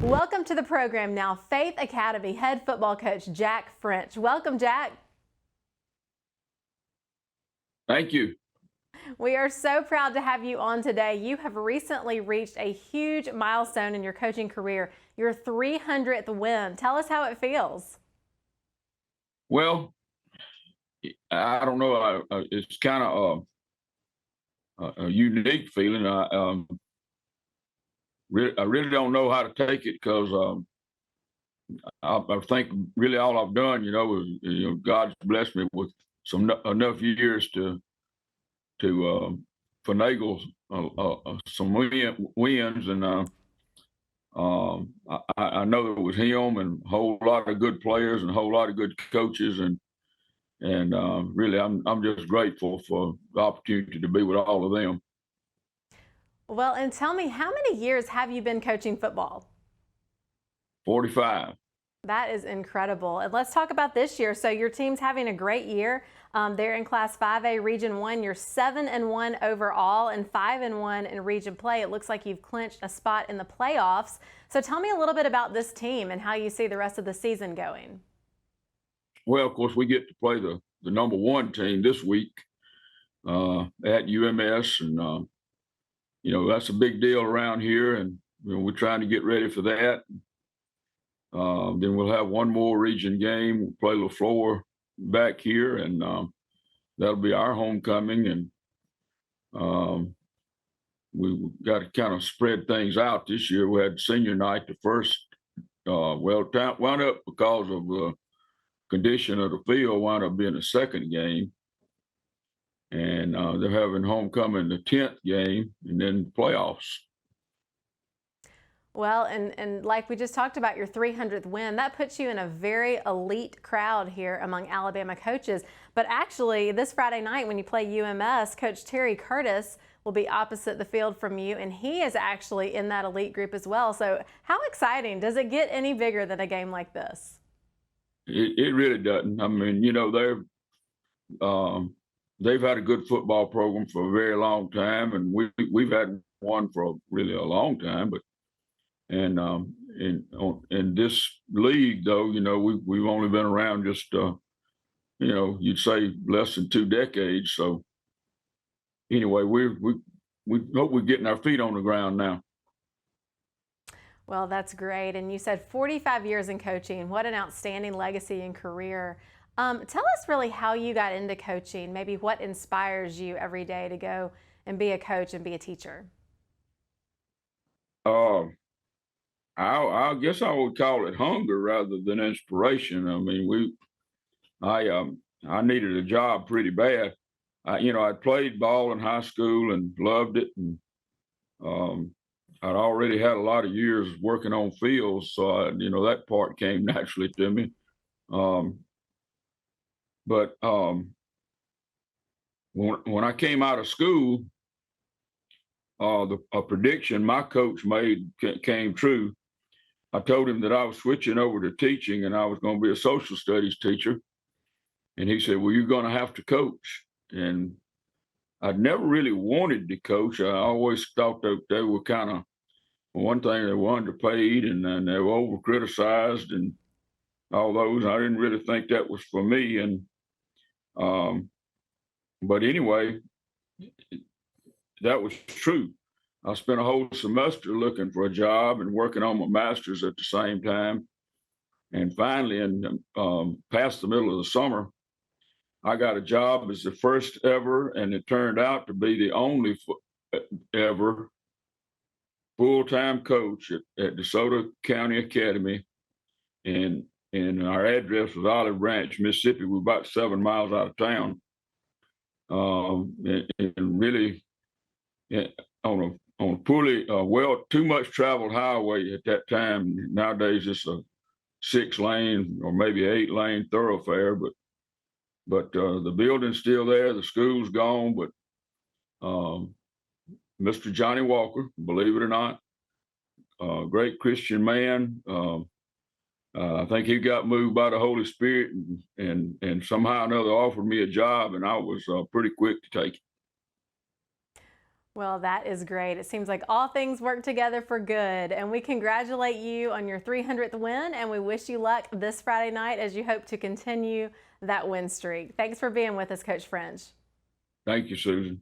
Welcome to the program now, Faith Academy head football coach Jack French. Welcome, Jack. Thank you. We are so proud to have you on today. You have recently reached a huge milestone in your coaching career, your 300th win. Tell us how it feels. Well, I don't know. It's kind of a unique feeling. I really don't know how to take it because I think really all I've done, is God's blessed me with enough years to finagle some wins, and I know it was him and a whole lot of good players and a whole lot of good coaches, and really I'm just grateful for the opportunity to be with all of them. Well, and tell me, how many years have you been coaching football? 45. That is incredible. And let's talk about this year. So your team's having a great year. They're in Class 5A Region 1. You're 7-1 overall and 5-1 in region play. It looks like you've clinched a spot in the playoffs. So tell me a little bit about this team and how you see the rest of the season going. Well, of course, we get to play the number one team this week at UMS, and that's a big deal around here, and we're trying to get ready for that. Then we'll have one more region game. We'll play LaFleur back here, and that'll be our homecoming. And we got to kind of spread things out this year. We had senior night, the first. Wound up because of the condition of the field, wound up being the second game. And they're having homecoming the 10th game, and then playoffs. Well, and like we just talked about, your 300th win, that puts you in a very elite crowd here among Alabama coaches. But actually, this Friday night when you play UMS, Coach Terry Curtis will be opposite the field from you, and he is actually in that elite group as well. So how exciting. Does it get any bigger than a game like this? It really doesn't. I mean, they've had a good football program for a very long time, and we've had one for really a long time. But in this league, though, we've only been around just you'd say less than 2 decades. So anyway, we hope we're getting our feet on the ground now. Well, that's great. And you said 45 years in coaching. What an outstanding legacy and career. Tell us really how you got into coaching, maybe what inspires you every day to go and be a coach and be a teacher. I guess I would call it hunger rather than inspiration. I mean, I needed a job pretty bad. I played ball in high school and loved it, and I'd already had a lot of years working on fields, so that part came naturally to me. But when I came out of school, a prediction my coach made came true. I told him that I was switching over to teaching and I was going to be a social studies teacher. And he said, well, you're going to have to coach. And I'd never really wanted to coach. I always thought that they were kind of, one thing, they were underpaid, and then they were over criticized and all those. I didn't really think that was for me. And but anyway, that was true. I spent a whole semester looking for a job and working on my master's at the same time. And finally, past the middle of the summer, I got a job as the first ever, and it turned out to be the only ever full-time coach at DeSoto County Academy. And our address was Olive Branch, Mississippi. We're about 7 miles out of town. And really on a poorly, too much traveled highway at that time. Nowadays it's a 6-lane or maybe 8-lane thoroughfare, but the building's still there, the school's gone, but Mr. Johnny Walker, believe it or not, great Christian man. I think he got moved by the Holy Spirit and somehow or another offered me a job, and I was pretty quick to take it. Well, that is great. It seems like all things work together for good. And we congratulate you on your 300th win, and we wish you luck this Friday night as you hope to continue that win streak. Thanks for being with us, Coach French. Thank you, Susan.